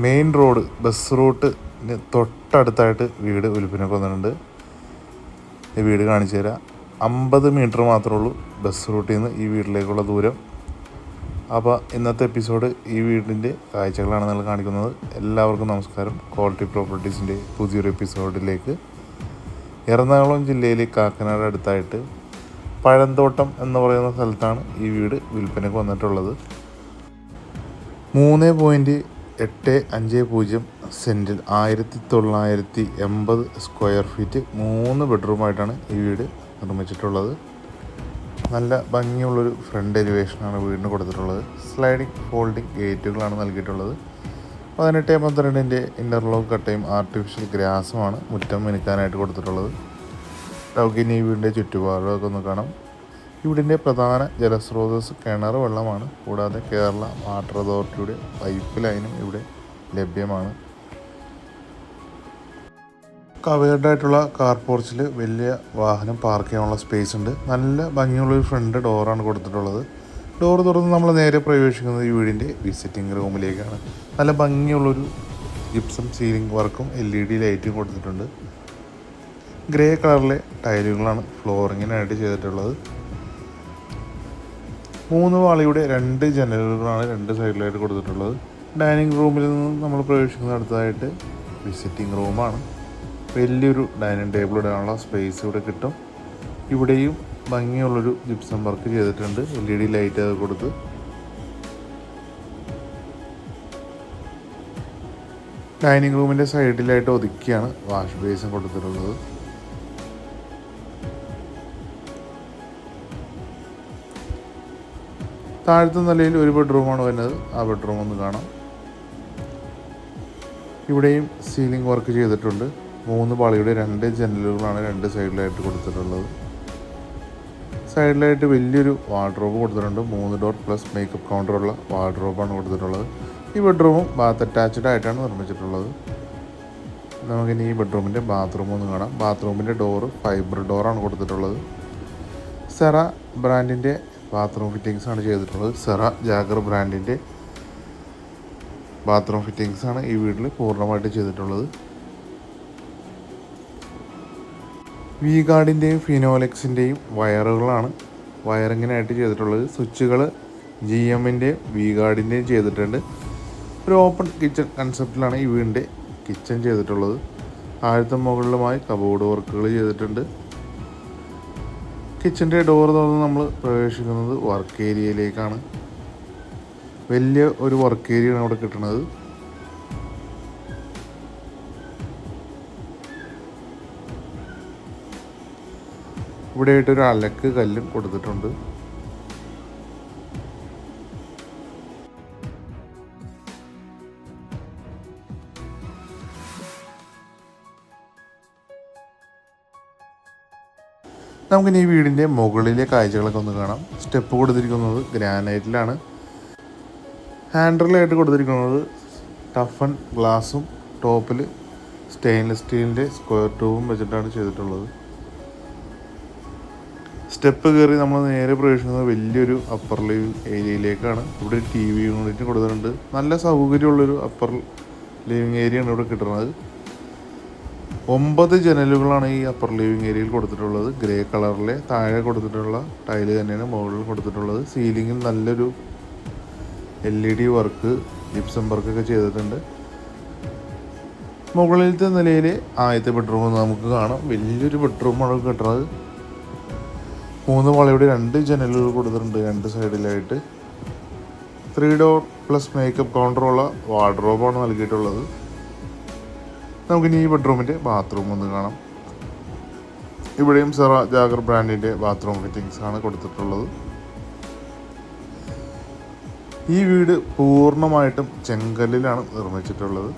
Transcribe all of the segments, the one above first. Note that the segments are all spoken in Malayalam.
മെയിൻ റോഡ് ബസ് റൂട്ടിന് തൊട്ടടുത്തായിട്ട് വീട് വിൽപ്പനയ്ക്ക് വന്നിട്ടുണ്ട്. ഈ വീട് കാണിച്ചു തരാം. 50 മീറ്റർ മാത്രമേ ഉള്ളൂ ബസ് റൂട്ടിൽ നിന്ന് ഈ വീട്ടിലേക്കുള്ള ദൂരം. അപ്പോൾ ഇന്നത്തെ എപ്പിസോഡ് ഈ വീടിൻ്റെ കാഴ്ചകളാണ് നിങ്ങൾ കാണിക്കുന്നത്. എല്ലാവർക്കും നമസ്കാരം. ക്വാളിറ്റി പ്രോപ്പർട്ടീസിൻ്റെ പുതിയൊരു എപ്പിസോഡിലേക്ക്. എറണാകുളം ജില്ലയിൽ കാക്കനാട് അടുത്തായിട്ട് പഴന്തോട്ടം എന്ന് പറയുന്ന സ്ഥലത്താണ് ഈ വീട് വിൽപ്പനയ്ക്ക് വന്നിട്ടുള്ളത്. 3.850 സെൻറ്റിൽ 1980 സ്ക്വയർ ഫീറ്റ് 3 ബെഡ്റൂമായിട്ടാണ് ഈ വീട് നിർമ്മിച്ചിട്ടുള്ളത്. നല്ല ഭംഗിയുള്ളൊരു ഫ്രണ്ട് എലിവേഷനാണ് വീടിന് കൊടുത്തിട്ടുള്ളത്. സ്ലൈഡിങ് ഫോൾഡിങ് ഗേറ്റുകളാണ് നൽകിയിട്ടുള്ളത്. 18-12 ഇൻ്റർലോക്ക് കട്ടയും ആർട്ടിഫിഷ്യൽ ഗ്രാസുമാണ് മുറ്റം മിനുക്കാനായിട്ട് കൊടുത്തിട്ടുള്ളത്. നമുക്കിനി ഈ വീടിൻ്റെ ചുറ്റുപാടുകളൊക്കെ ഒന്ന് കാണാം. വീടിൻ്റെ പ്രധാന ജലസ്രോതസ് കിണർ വെള്ളമാണ്. കൂടാതെ കേരള വാട്ടർ അതോറിറ്റിയുടെ പൈപ്പ് ലൈനും ഇവിടെ ലഭ്യമാണ്. കവേർഡായിട്ടുള്ള കാർ പോർച്ചിൽ വലിയ വാഹനം പാർക്ക് ചെയ്യാനുള്ള സ്പേസ് ഉണ്ട്. നല്ല ഭംഗിയുള്ളൊരു ഫ്രണ്ട് ഡോറാണ് കൊടുത്തിട്ടുള്ളത്. ഡോർ തുറന്ന് നമ്മൾ നേരെ പ്രവേശിക്കുന്നത് ഈ വീടിൻ്റെ വിസിറ്റിംഗ് റൂമിലേക്കാണ്. നല്ല ഭംഗിയുള്ളൊരു ജിപ്സം സീലിംഗ് വർക്കും LED ലൈറ്റും കൊടുത്തിട്ടുണ്ട്. ഗ്രേ കളറിലെ ടൈലുകളാണ് ഫ്ലോറിങ്ങിനായിട്ട് ചെയ്തിട്ടുള്ളത്. 3 വാളിയുടെ 2 ജനലുകളാണ് 2 സൈഡിലായിട്ട് കൊടുത്തിട്ടുള്ളത്. ഡൈനിങ് റൂമിൽ നിന്ന് നമ്മൾ പ്രവേശിക്കുന്ന അടുത്തതായിട്ട് വിസിറ്റിംഗ് റൂമാണ്. വലിയൊരു ഡൈനിങ് ടേബിൾ ഇടാനുള്ള സ്പേസ് ഇവിടെ കിട്ടും. ഇവിടെയും ഭംഗിയുള്ളൊരു ജിപ്സം വർക്ക് ചെയ്തിട്ടുണ്ട്. LED ലൈറ്റ് അത് കൊടുത്ത്. ഡൈനിങ് റൂമിൻ്റെ സൈഡിലായിട്ട് ഒതുക്കിയാണ് വാഷ് ബേസിൻ കൊടുത്തിട്ടുള്ളത്. താഴത്തെ നിലയിൽ ഒരു ബെഡ്റൂമാണ് വരുന്നത്. ആ ബെഡ്റൂം ഒന്ന് കാണാം. ഇവിടെയും സീലിംഗ് വർക്ക് ചെയ്തിട്ടുണ്ട്. 3 പാളിയുടെ 2 ജനലുകളാണ് 2 സൈഡിലായിട്ട് കൊടുത്തിട്ടുള്ളത്. സൈഡിലായിട്ട് വലിയൊരു വാർഡ്രോബ് കൊടുത്തിട്ടുണ്ട്. 3 ഡോർ പ്ലസ് മേക്കപ്പ് കൗണ്ടറുള്ള വാർഡ്രോബാണ് കൊടുത്തിട്ടുള്ളത്. ഈ ബെഡ്റൂമും ബാത്ത് അറ്റാച്ച്ഡ് ആയിട്ടാണ് നിർമ്മിച്ചിട്ടുള്ളത്. നമുക്കിനി ഈ ബെഡ്റൂമിൻ്റെ ബാത്റൂം ഒന്ന് കാണാം. ബാത്റൂമിൻ്റെ ഡോറ് ഫൈബർ ഡോറാണ് കൊടുത്തിട്ടുള്ളത്. സെറ ബ്രാൻഡിൻ്റെ ബാത്റൂം ഫിറ്റിങ്സ് ആണ് ചെയ്തിട്ടുള്ളത്. സെറ ജാഗർ ബ്രാൻഡിൻ്റെ ബാത്റൂം ഫിറ്റിങ്സ് ആണ് ഈ വീട്ടിൽ പൂർണ്ണമായിട്ട് ചെയ്തിട്ടുള്ളത്. വി ഗാർഡിൻ്റെയും ഫിനോലെക്സിൻ്റെയും വയറുകളാണ് വയറിങ്ങിനായിട്ട് ചെയ്തിട്ടുള്ളത്. സ്വിച്ചുകൾ GMൻ്റെയും വി ഗാർഡിൻ്റെയും ചെയ്തിട്ടുണ്ട്. ഒരു ഓപ്പൺ കിച്ചൺ കൺസെപ്റ്റിലാണ് ഈ വീടിൻ്റെ കിച്ചൺ ചെയ്തിട്ടുള്ളത്. താഴത്തും മുകളിലുമായി കബോർഡ് വർക്കുകൾ ചെയ്തിട്ടുണ്ട്. കിച്ചൻ്റെ ഡോർ തുറന്ന് നമ്മൾ പ്രവേശിക്കുന്നത് വർക്ക് ഏരിയയിലേക്കാണ്. വലിയ ഒരു വർക്ക് ഏരിയയാണ് അവിടെ കിട്ടുന്നത്. ഇവിടെയായിട്ടൊരു അലക്ക് കല്ലും കൊടുത്തിട്ടുണ്ട്. നമുക്കിനി ഈ വീടിൻ്റെ മുകളിലെ കാഴ്ചകളൊക്കെ ഒന്ന് കാണാം. സ്റ്റെപ്പ് കൊടുത്തിരിക്കുന്നത് ഗ്രാനൈറ്റിലാണ്. ഹാൻഡിലായിട്ട് കൊടുത്തിരിക്കുന്നത് ടഫൺ ഗ്ലാസും ടോപ്പിൽ സ്റ്റെയിൻലെസ് സ്റ്റീലിൻ്റെ സ്ക്വയർ ട്യൂബും വെച്ചിട്ടാണ് ചെയ്തിട്ടുള്ളത്. സ്റ്റെപ്പ് കയറി നമ്മൾ നേരെ പ്രവേശിക്കുന്നത് വലിയൊരു അപ്പർ ലിവിങ് ഏരിയയിലേക്കാണ്. ഇവിടെ TV യൂണിറ്റ് കൊടുത്തിട്ടുണ്ട്. നല്ല സൗകര്യമുള്ളൊരു അപ്പർ ലിവിങ് ഏരിയയാണ് ഇവിടെ കിട്ടുന്നത്. 9 ജനലുകളാണ് ഈ അപ്പർ ലിവിങ് ഏരിയയിൽ കൊടുത്തിട്ടുള്ളത്. ഗ്രേ കളറിലെ താഴെ കൊടുത്തിട്ടുള്ള ടൈല് തന്നെയാണ് മുകളിൽ കൊടുത്തിട്ടുള്ളത്. സീലിങ്ങിൽ നല്ലൊരു LED വർക്ക് ജിപ്സം വർക്കൊക്കെ ചെയ്തിട്ടുണ്ട്. മുകളിലത്തെ നിലയിൽ ആദ്യത്തെ ബെഡ്റൂം നമുക്ക് കാണാം. വലിയൊരു ബെഡ്റൂമാണ് കിട്ടുന്നത്. 3 വാളയുടെ 2 ജനലുകൾ കൊടുത്തിട്ടുണ്ട് 2 സൈഡിലായിട്ട്. 3 ഡോർ പ്ലസ് മേക്കപ്പ് കൗണ്ടറുള്ള വാർഡ്രോബാണ് നൽകിയിട്ടുള്ളത്. നമുക്കിനി ഈ ബെഡ്റൂമിൻ്റെ ബാത്റൂം ഒന്ന് കാണാം. ഇവിടെയും സെറ ജാഗർ ബ്രാൻഡിൻ്റെ ബാത്റൂം ഫിറ്റിങ്സ് ആണ് കൊടുത്തിട്ടുള്ളത്. ഈ വീട് പൂർണ്ണമായിട്ടും ചെങ്കല്ലിലാണ് നിർമ്മിച്ചിട്ടുള്ളത്.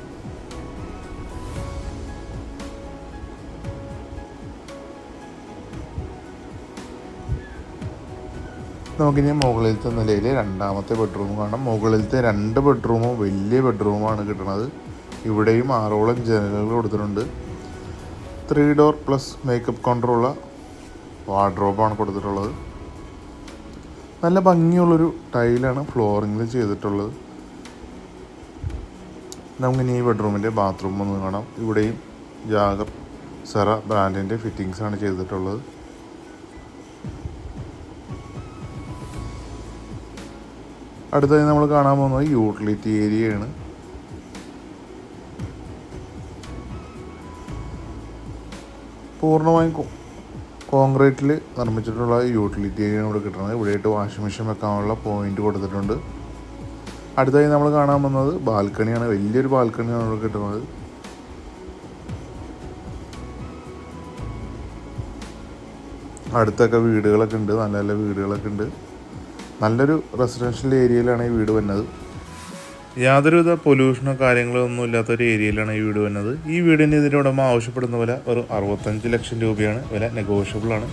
നമുക്കിനി മുകളിലത്തെ നിലയിലെ 2ാമത്തെ ബെഡ്റൂം കാണാം. മുകളിലത്തെ 2 ബെഡ്റൂമും വലിയ ബെഡ്റൂമാണ് കിട്ടുന്നത്. ഇവിടെയും 6ഓളം ജനലുകൾ കൊടുത്തിട്ടുണ്ട്. 3 ഡോർ പ്ലസ് മേക്കപ്പ് കൗണ്ടറുള്ള വാർഡ്രോബാണ് കൊടുത്തിട്ടുള്ളത്. നല്ല ഭംഗിയുള്ളൊരു ടൈലാണ് ഫ്ലോറിങ്ങിൽ ചെയ്തിട്ടുള്ളത്. നമുക്കിനി ഈ ബെഡ്റൂമിൻ്റെ ബാത്റൂം ഒന്ന് കാണാം. ഇവിടെയും ജാഗർ സെറ ബ്രാൻഡിൻ്റെ ഫിറ്റിങ്സാണ് ചെയ്തിട്ടുള്ളത്. അടുത്തതായി നമ്മൾ കാണാൻ പോകുന്നത് യൂട്ടിലിറ്റി ഏരിയയാണ്. പൂർണ്ണമായും കോൺക്രീറ്റിൽ നിർമ്മിച്ചിട്ടുള്ള യൂട്ടിലിറ്റി ഏരിയയാണ് ഇവിടെ കിട്ടുന്നത്. ഇവിടെയായിട്ട് വാഷിംഗ് മെഷീൻ വെക്കാനുള്ള പോയിന്റ് കൊടുത്തിട്ടുണ്ട്. അടുത്തതായി നമ്മൾ കാണാൻ പോകുന്നത് ബാൽക്കണിയാണ്. വലിയൊരു ബാൽക്കണിയാണ് ഇവിടെ കിട്ടുന്നത്. അടുത്തൊക്കെ വീടുകളൊക്കെ ഉണ്ട്, നല്ല നല്ല വീടുകളൊക്കെ ഉണ്ട്. നല്ലൊരു റെസിഡൻഷ്യൽ ഏരിയയിലാണ് ഈ വീട് വരുന്നത്. യാതൊരുവിധ പൊല്യൂഷനോ കാര്യങ്ങളോ ഒന്നും ഇല്ലാത്തൊരു ഏരിയയിലാണ് ഈ വീട് വരുന്നത്. ഈ വീടിന് ഇതിൻ്റെ ഉടമ ആവശ്യപ്പെടുന്ന വില ഒരു 65 ലക്ഷം രൂപയാണ്. വില നെഗോഷ്യബിളാണ്.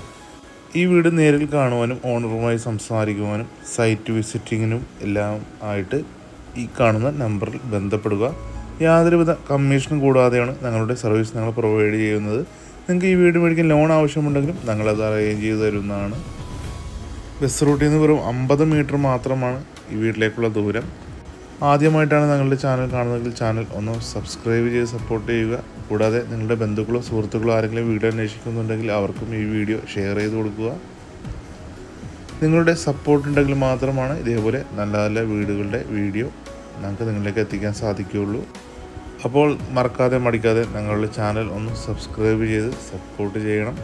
ഈ വീട് നേരിൽ കാണുവാനും ഓണറുമായി സംസാരിക്കുവാനും സൈറ്റ് വിസിറ്റിങ്ങിനും എല്ലാം ആയിട്ട് ഈ കാണുന്ന നമ്പറിൽ ബന്ധപ്പെടുക. യാതൊരുവിധ കമ്മീഷനും കൂടാതെയാണ് ഞങ്ങളുടെ സർവീസ് ഞങ്ങൾ പ്രൊവൈഡ് ചെയ്യുന്നത്. നിങ്ങൾക്ക് ഈ വീട് മേടിക്കാൻ ലോൺ ആവശ്യമുണ്ടെങ്കിലും ഞങ്ങളത് അറേഞ്ച് ചെയ്ത് തരുന്നതാണ്. ബസ് റൂട്ടിൽ നിന്ന് വെറും 50 മീറ്റർ മാത്രമാണ് ഈ വീട്ടിലേക്കുള്ള ദൂരം. ആദ്യമായിട്ടാണ് ഞങ്ങളുടെ ചാനൽ കാണുന്നതെങ്കിൽ ചാനൽ ഒന്ന് സബ്സ്ക്രൈബ് ചെയ്ത് സപ്പോർട്ട് ചെയ്യുക. കൂടാതെ നിങ്ങളുടെ ബന്ധുക്കളോ സുഹൃത്തുക്കളോ ആരെങ്കിലും വീഡിയോ അന്വേഷിക്കുന്നുണ്ടെങ്കിൽ അവർക്കും ഈ വീഡിയോ ഷെയർ ചെയ്ത് കൊടുക്കുക. നിങ്ങളുടെ സപ്പോർട്ട് ഉണ്ടെങ്കിൽ മാത്രമാണ് ഇതേപോലെ നല്ല നല്ല വീടുകളുടെ വീഡിയോ ഞങ്ങൾക്ക് നിങ്ങളിലേക്ക് എത്തിക്കാൻ സാധിക്കുകയുള്ളൂ. അപ്പോൾ മറക്കാതെ മടിക്കാതെ ഞങ്ങളുടെ ചാനൽ ഒന്ന് സബ്സ്ക്രൈബ് ചെയ്ത് സപ്പോർട്ട് ചെയ്യണം.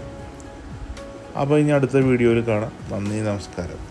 അപ്പോൾ ഇനി അടുത്ത വീഡിയോയിൽ കാണാം. നന്ദി, നമസ്കാരം.